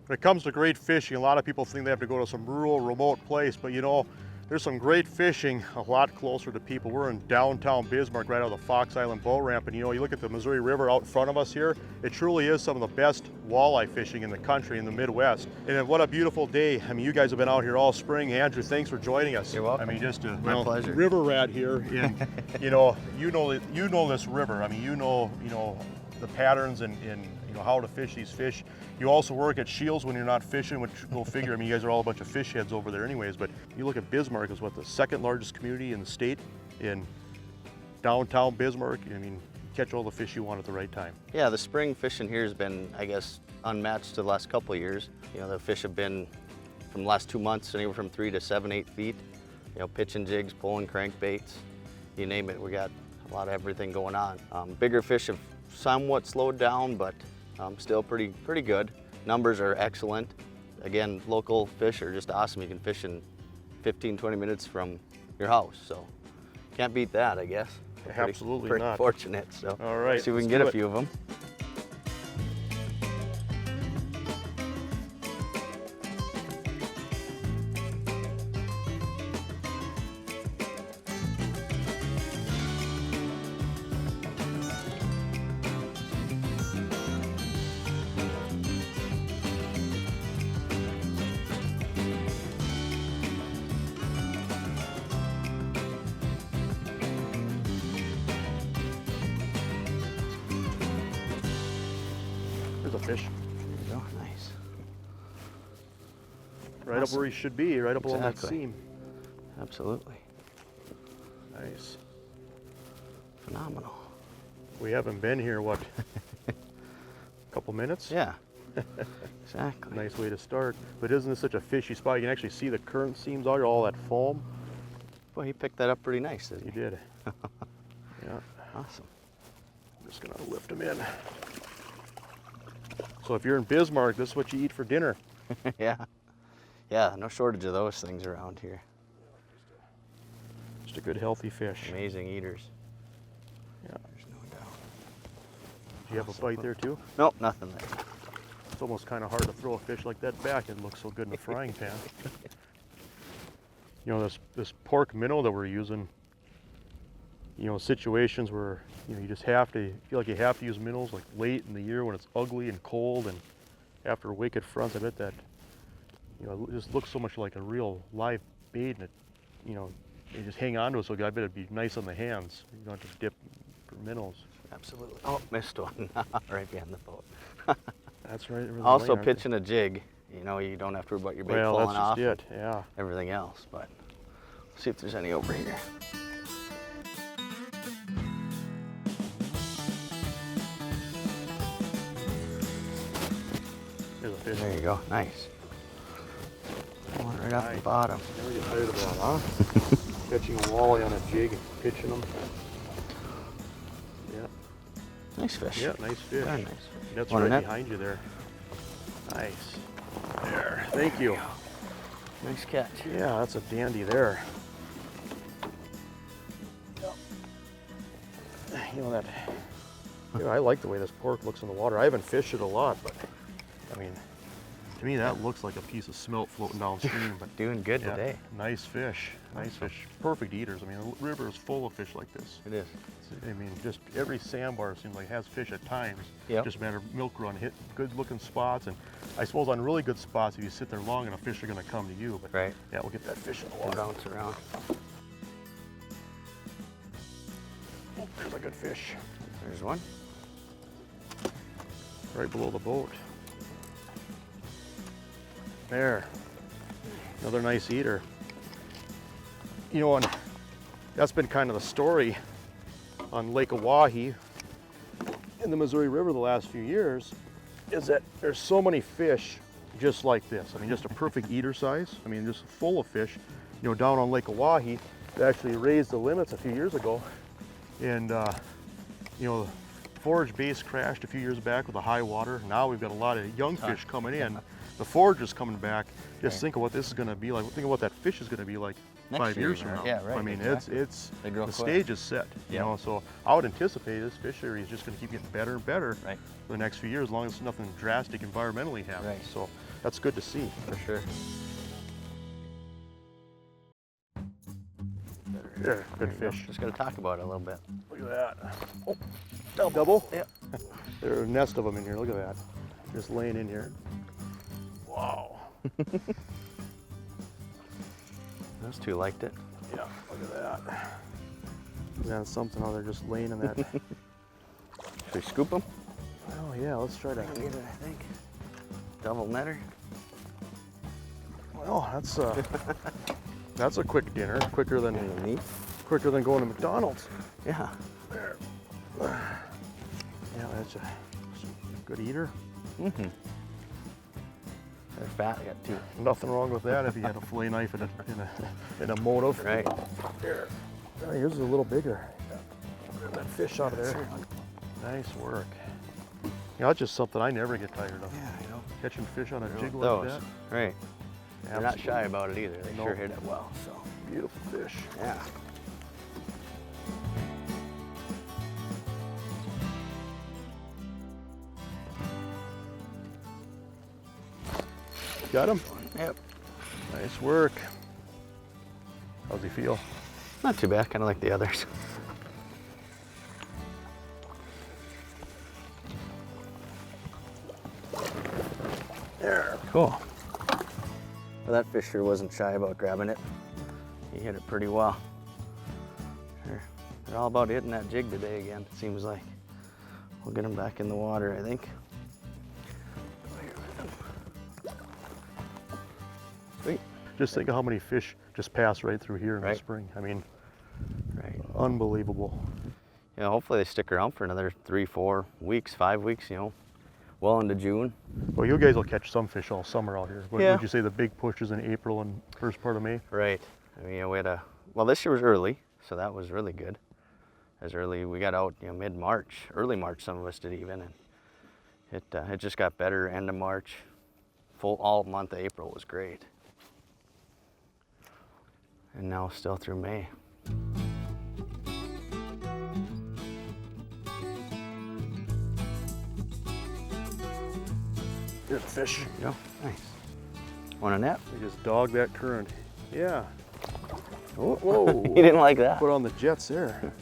When it comes to great fishing, a lot of people think they have to go to some rural, remote place, but you know, there's some great fishing a lot closer to people. We're in downtown Bismarck, right out of the Fox Island boat ramp, and you know, you look at the Missouri River out in front of us here, it truly is some of the best walleye fishing in the country, in the Midwest. And what a beautiful day. I mean, you guys have been out here all spring. Andrew, thanks for joining us. You're welcome. I mean, just a My pleasure. river rat here, and you know this river. I mean, you know the patterns and you know how to fish these fish. You also work at SCHEELS when you're not fishing, which go figure. I mean, you guys are all a bunch of fish heads over there anyways, but you look at Bismarck is what, the second largest community in the state, in downtown Bismarck. I mean, catch all the fish you want at the right time. Yeah, the spring fishing here has been, I guess, unmatched the last couple of years. You know, the fish have been, from the last 2 months, anywhere from 3 to 7, 8 feet. You know, pitching jigs, pulling crankbaits, you name it. We got a lot of everything going on. Bigger fish have somewhat slowed down, but still pretty good. Numbers are excellent. Again, local fish are just awesome. You can fish in 15, 20 minutes from your house, so can't beat that, I guess. Absolutely pretty not. Fortunate, so All right, see if we let's can get do a it. few of them. There's a fish. There you go, nice. Right up where he should be, right up along that Exactly. seam. Absolutely. Nice. Phenomenal. We haven't been here, what, a couple minutes? Yeah, exactly. Nice way to start. But isn't this such a fishy spot? You can actually see the current seams out here, all that foam. Boy, he picked that up pretty nice, didn't You he? did. Yeah, Awesome. I'm just gonna lift him in. So if you're in Bismarck, this is what you eat for dinner. Yeah. Yeah, no shortage of those things around here. Just a good, healthy fish. Amazing eaters. Yeah. There's no doubt. Do you have a bite there too? Nope, nothing there. It's almost kind of hard to throw a fish like that back. It looks so good in a frying pan. You know, this pork minnow that we're using, you know, situations where, you know, you just have to, feel like you have to use minnows like late in the year when it's ugly and cold and after wicked fronts. I bet that, you know, it just looks so much like a real live bait, and it, you know, you just hang on to it so good. I bet it'd be nice on the hands. You don't have to dip for minnows. Absolutely. Oh, missed one. Right behind the boat. That's right. over the Also lane, aren't they? pitching a jig. You know, you don't have to worry about your bait Well, falling that's off. just it. Yeah. Everything else, but let's see if there's any over here. There's a fish. There you go. Nice. One right off the Nice. bottom. Never get tired of that, huh? Catching a walleye on a jig and pitching them. Yeah, Nice fish. yeah, nice fish. Very nice. That's Want a right net? behind you there. Nice. There, thank you. Nice catch. Yeah, that's a dandy there. You know that, you know, I like the way this pork looks in the water. I haven't fished it a lot, but I mean, to me that looks like a piece of smelt floating downstream. But Doing good yeah, today. nice fish, nice fish. Perfect eaters. I mean, the river is full of fish like this. It is. I mean, just every sandbar seems like has fish at times. Yep. Just a matter of milk run, hit good looking spots. And I suppose on really good spots, if you sit there long enough, fish are going to come to you. But Right. yeah, we'll get that fish in the And water. bounce around. Oh, there's a good fish There's one. right below the boat. There. Another nice eater. You know, and that's been kind of the story on Lake Oahe in the Missouri River the last few years, is that there's so many fish just like this. I mean, just a perfect eater size. I mean, just full of fish. You know, down on Lake Oahe, they actually raised the limits a few years ago. And, you know, forage base crashed a few years back with the high water. Now we've got a lot of young fish coming in. The forage is coming back. Just think of what this is going to be like. Think of what that fish is going to be like Next 5 year, years from right? now. Yeah, right, I mean, exactly. it's They grow the quick. stage is set. You Yeah. know, so I would anticipate this fishery is just going to keep getting better and better Right. for the next few years, as long as nothing drastic environmentally happens. Right. So that's good to see. For sure. There, good fish. Just got to talk about it a little bit. Look at that. Oh, Double. double? Yep. There are a nest of them in here. Look at that. Just laying in here. Wow. Those two liked it. Yeah, look at that. Yeah, something out there just laying in that. Should we scoop them? Oh yeah, let's try to. Get it, I think. Double netter. Well, that's a quick dinner. Quicker than going to McDonald's. Yeah. There. Yeah, that's a good eater. Mm-hmm. They're fat. I got two. Nothing wrong with that if you had a fillet knife in a motive. Right. There. Oh, yours is a little bigger. Get that fish out of there. Nice work. You know, that's just something I never get tired of. Yeah, I know. Catching fish on a jig like Those. that. Right. They're not shy Absolutely. about it either. They sure hit it well. So Beautiful fish. yeah. Got him? Yep. Nice work. How's he feel? Not too bad. Kind of like the others. There. Cool. Well, that fish sure wasn't shy about grabbing it. He hit it pretty well. They're all about hitting that jig today again, it seems like. We'll get him back in the water, I think. Sweet. Just think of how many fish just pass right through here in the Right. spring. I mean, Right. unbelievable. Yeah, hopefully they stick around for another 3, 4 weeks, 5 weeks, you know, well into June. Well, you guys will catch some fish all summer out here. What Yeah. would you say the big push is in April and first part of May? Right. I mean, you know, we had well, this year was early, so that was really good. As early, we got out, you know, mid-March, early March, some of us did even, and it just got better end of March. All month of April was great. And now still through May. Good fish. There you go. Nice. Want a net? You just dog that current. Yeah. Oh, Whoa. you didn't like that? Put on the jets there.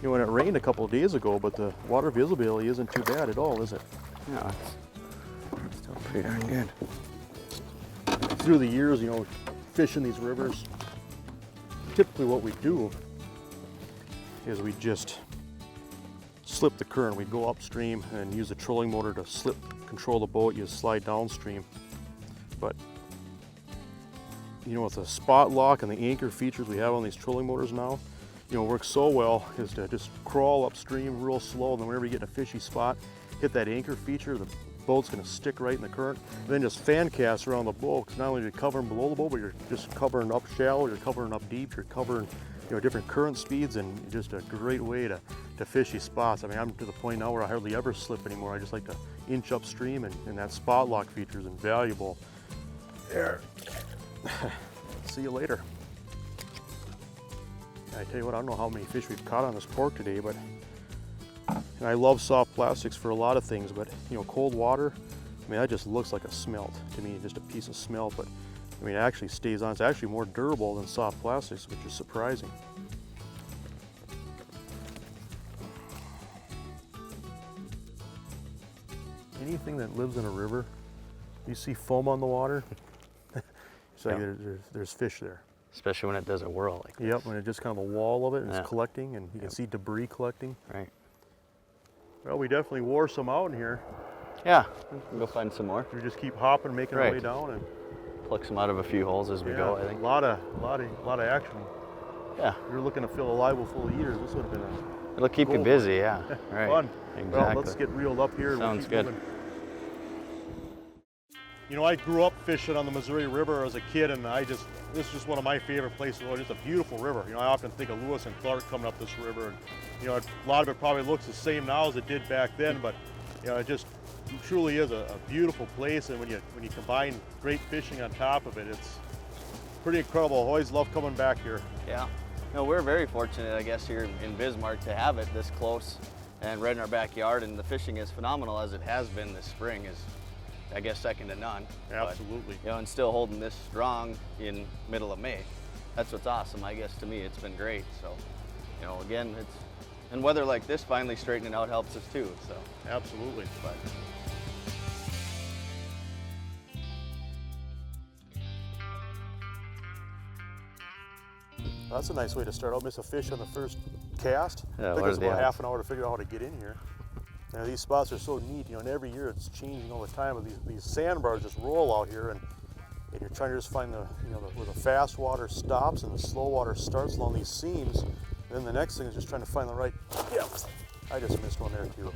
You know, when it rained a couple of days ago, but the water visibility isn't too bad at all, is it? No, it's still pretty darn good. Through the years, you know, fishing these rivers, typically what we do is we just slip the current. We go upstream and use the trolling motor to slip, control the boat. You slide downstream. But you know, with the spot lock and the anchor features we have on these trolling motors now, you know, works so well is to just crawl upstream real slow, and then whenever you get in a fishy spot, hit that anchor feature, the boat's gonna stick right in the current, and then just fan cast around the boat, because not only are you covering below the boat, but you're just covering up shallow, you're covering up deep, you're covering, you know, different current speeds, and just a great way to fish these spots. I mean, I'm to the point now where I hardly ever slip anymore. I just like to inch upstream, and that spot lock feature is invaluable. There. See you later. I tell you what, I don't know how many fish we've caught on this pork today, but and I love soft plastics for a lot of things, but you know, cold water, I mean, that just looks like a smelt to me, just a piece of smelt, but I mean, it actually stays on. It's actually more durable than soft plastics, which is surprising. Anything that lives in a river, you see foam on the water, it's like there's fish there. Especially when it does a whirl like this. Yep, when it's just kind of a wall of it and Yeah. it's collecting, and you can see debris collecting. Right. Well, we definitely wore some out in here. Yeah, we can go find some more. We just keep hopping, making our way Right. down, and Pluck some out of a few holes as we go, I a think. lot of action. Yeah, If you're looking to fill a live well full of eaters, this would have been a it'll keep you Gold. busy, yeah. Right. fun. Exactly. Well, let's get reeled up here. And we'll Sounds keep good. moving. You know, I grew up fishing on the Missouri River as a kid, and this is just one of my favorite places. It's just a beautiful river. You know, I often think of Lewis and Clark coming up this river, and you know, a lot of it probably looks the same now as it did back then, but you know, it truly is a beautiful place, and when you combine great fishing on top of it, it's pretty incredible. I always love coming back here. Yeah. No, we're very fortunate, I guess, here in Bismarck to have it this close and right in our backyard, and the fishing is phenomenal as it has been this spring. I guess second to none. Absolutely. But, you know, and still holding this strong in middle of May. That's what's awesome. I guess to me, it's been great. So, you know, again, and weather like this finally straightening out helps us too. So, Absolutely. but. That's a nice way to start out. Miss a fish on the first cast. Yeah, It took what us are the about half odds? an hour to figure out how to get in here. And these spots are so neat, you know, and every year it's changing all the time. But these sandbars just roll out here, and you're trying to just find where the fast water stops and the slow water starts along these seams. And then the next thing is just trying to find the right. Yeah, I just missed one there too.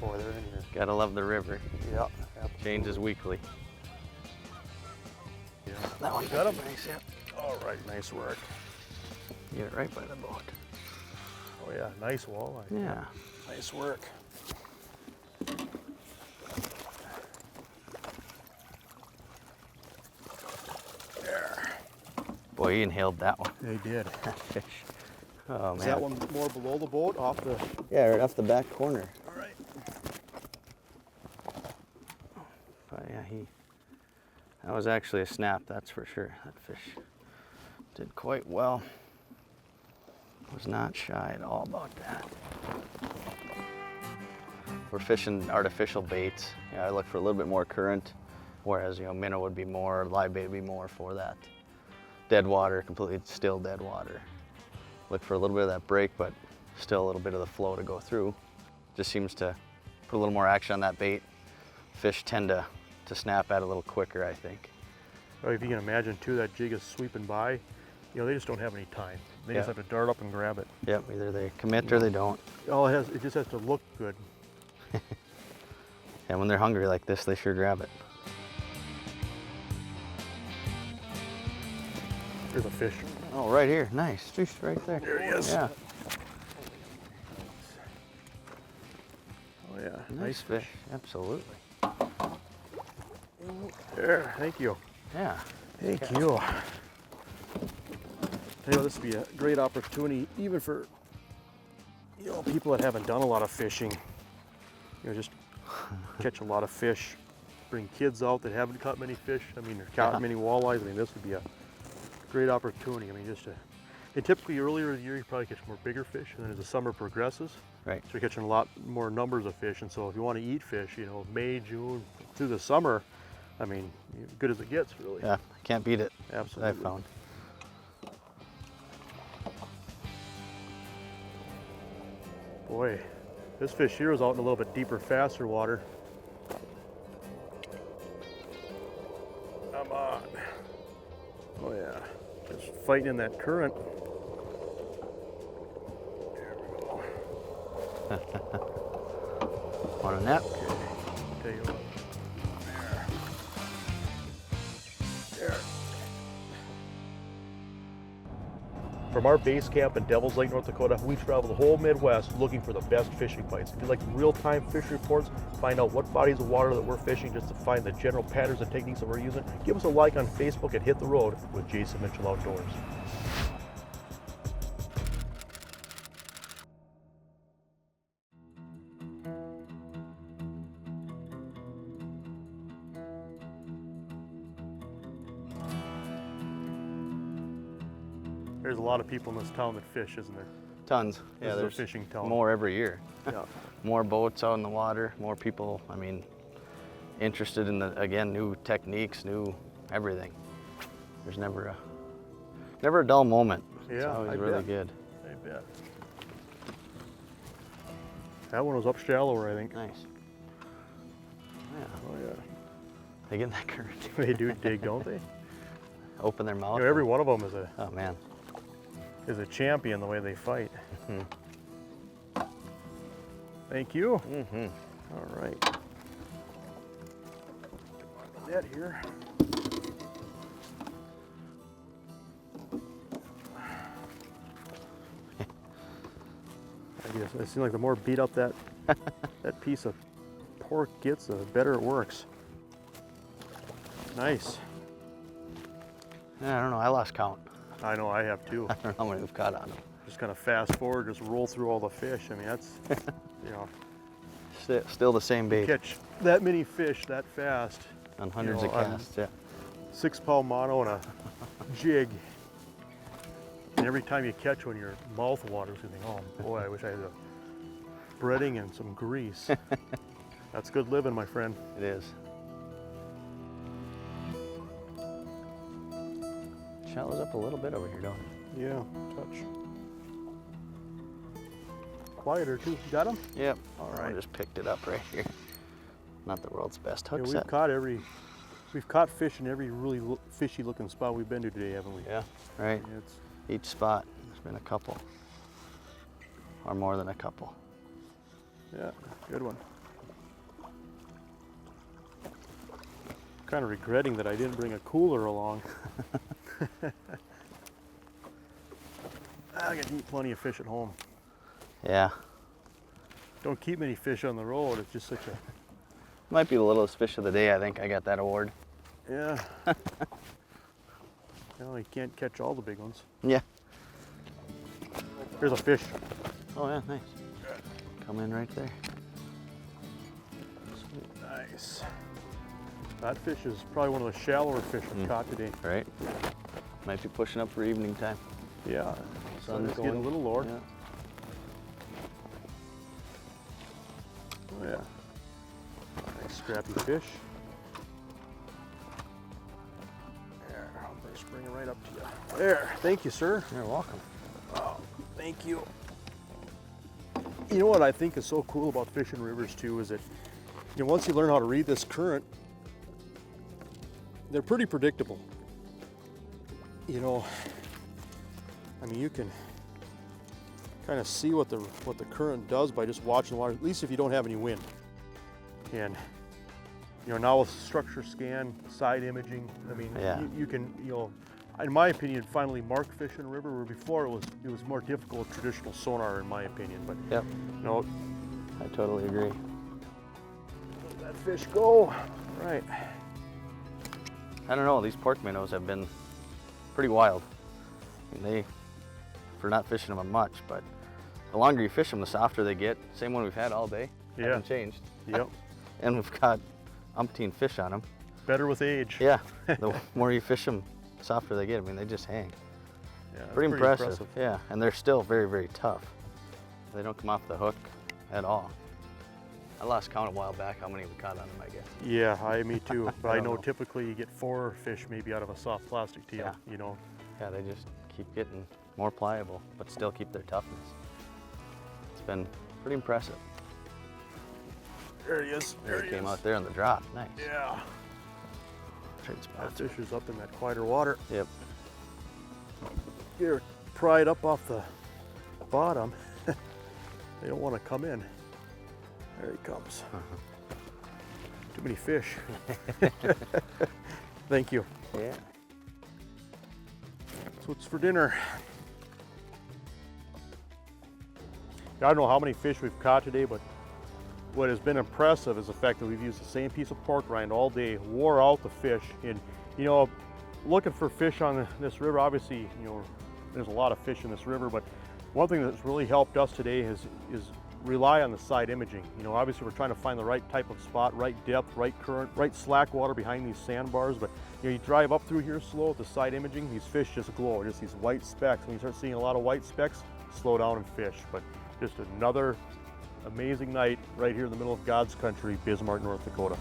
Boy, they're in here. Gotta love the river. Yeah. Changes weekly. Yeah. That one Got him. nice, yeah. All right, nice work. Get it right by the boat. Oh yeah, nice walleye. Yeah. Nice work. There. Boy, he inhaled that one. They did. That fish. Oh man. Is that one more below the boat, off the? Yeah, right off the back corner. All right. But yeah, that was actually a snap, that's for sure. That fish did quite well. Was not shy at all about that. We're fishing artificial baits. Yeah, I look for a little bit more current, whereas, you know, minnow would be more, live bait would be more for that dead water, completely still dead water. Look for a little bit of that break, but still a little bit of the flow to go through. Just seems to put a little more action on that bait. Fish tend to snap at it a little quicker, I think. Well, if you can imagine too, that jig is sweeping by. You know, they just don't have any time. They just Yeah. have to dart up and grab it. Yep, either they commit or they don't. It just has to look good. And when they're hungry like this, they sure grab it. There's a fish. Oh, right here, nice, fish right there. There he is. Yeah, Oh yeah, nice fish, absolutely. There, thank you. Yeah, Thank you. Tell you what, this would be a great opportunity, even for people that haven't done a lot of fishing. Just catch a lot of fish. Bring kids out that haven't caught many fish. I mean, or caught many walleyes. I mean, this would be a great opportunity. I mean, and typically earlier in the year you probably catch more bigger fish, and then as the summer progresses, right. so you're catching a lot more numbers of fish. And so if you want to eat fish, May, June through the summer, I mean, good as it gets, really. Yeah, can't beat it. Absolutely. I found. Boy, this fish here is out in a little bit deeper, faster water. Come on. Oh yeah, just fighting in that current. There we go. Want a net? Tell you what. There. From our base camp in Devil's Lake, North Dakota, we travel the whole Midwest looking for the best fishing bites. If you'd like real-time fish reports, find out what bodies of water that we're fishing, just to find the general patterns and techniques that we're using, give us a like on Facebook and Hit the Road with Jason Mitchell Outdoors. There's a lot of people in this town that fish, isn't there? Tons. This Yeah, is a there's fishing town. more every year. Yeah. More boats out in the water, more people, I mean, interested in again, new techniques, new everything. There's never a dull moment. It's Yeah, always I really bet. good. I bet. That one was up shallower, I think. Nice. Yeah, Oh yeah. they get in that current. They do dig, don't they? Open their mouth. Every one of them Oh man. is a champion the way they fight. Mhm. Thank you. Mm-hmm. All right. Get on the net here. I guess it seems like the more beat up that that piece of pork gets, the better it works. Nice. Yeah, I don't know. I lost count. I know I have too. I don't know how many we've caught on them. Just kind of fast forward, just roll through all the fish. I mean, that's, Still the same bait Catch that many fish that fast. on hundreds of on casts. Yeah. 6-pound mono and a jig. And every time you catch one, your mouth waters. You think, oh boy, I wish I had a breading and some grease. That's good living, my friend. It is. Shallows up a little bit over here, don't it? Yeah, touch. Quieter too. Got him? Yep. All I right. just picked it up right here. Not the world's best hook Yeah, set. we've caught fish in every really fishy looking spot we've been to today, haven't we? Yeah, right. Yeah, it's, Each spot, there's been a couple. Or more than a couple. yeah, good one. Kind of regretting that I didn't bring a cooler along. I can eat plenty of fish at home. Yeah. Don't keep many fish on the road. It's just such a, Might be the littlest fish of the day. I think I got that award. yeah. Well, you can't catch all the big ones. Yeah. Here's a fish. Oh yeah, nice. Come in right there. Nice. That fish is probably one of the shallower fish I've caught today. Right. Might be pushing up for evening time. Yeah. Sun's Sun's getting a going. little lower. Yeah. Oh yeah. Nice scrappy fish. There, I'll just bring it right up to you. There, thank you, sir. You're welcome. Oh, thank you. You know what I think is so cool about fishing rivers too is that, you know, once you learn how to read this current, they're pretty predictable. You know, I mean, you can kind of see what the current does by just watching the water, at least if you don't have any wind. And you know, now with structure scan, side imaging, I mean, Yeah. you can, you know, in my opinion, finally mark fish in a river where before it was more difficult with traditional sonar, in my opinion. But Yep. you know, I totally agree. let that fish go. Right. I don't know, these pork minnows have been pretty wild. I mean, for not fishing them much, but the longer you fish them, the softer they get. Same one we've had all day. Yeah. Haven't changed. Yep. And we've got umpteen fish on them. Better with age. Yeah. The more you fish them, the softer they get. I mean, they just hang. Yeah, that's Pretty impressive. Yeah. And they're still very, very tough. They don't come off the hook at all. I lost count a while back how many we caught on them, I guess. Yeah, me too. But I don't know know. typically you get 4 fish maybe out of a soft plastic tail, Yeah. you know. Yeah, they just keep getting more pliable, but still keep their toughness. It's been pretty impressive. There he is. There There he came is. out there on the drop. Nice. Yeah. Trade That spots. fish is up in that quieter water. Yep. You're pried up off the bottom. They don't want to come in. There he comes. Too many fish. Thank you. Yeah. So what's for dinner? I don't know how many fish we've caught today, but what has been impressive is the fact that we've used the same piece of pork rind all day, wore out the fish. And you know, looking for fish on this river, obviously, you know, there's a lot of fish in this river, but one thing that's really helped us today is rely on the side imaging. You know, obviously we're trying to find the right type of spot, right depth, right current, right slack water behind these sandbars. But you know, you drive up through here slow with the side imaging, these fish just glow, just these white specks. When you start seeing a lot of white specks, slow down and fish. But just another amazing night right here in the middle of God's country, Bismarck, North Dakota.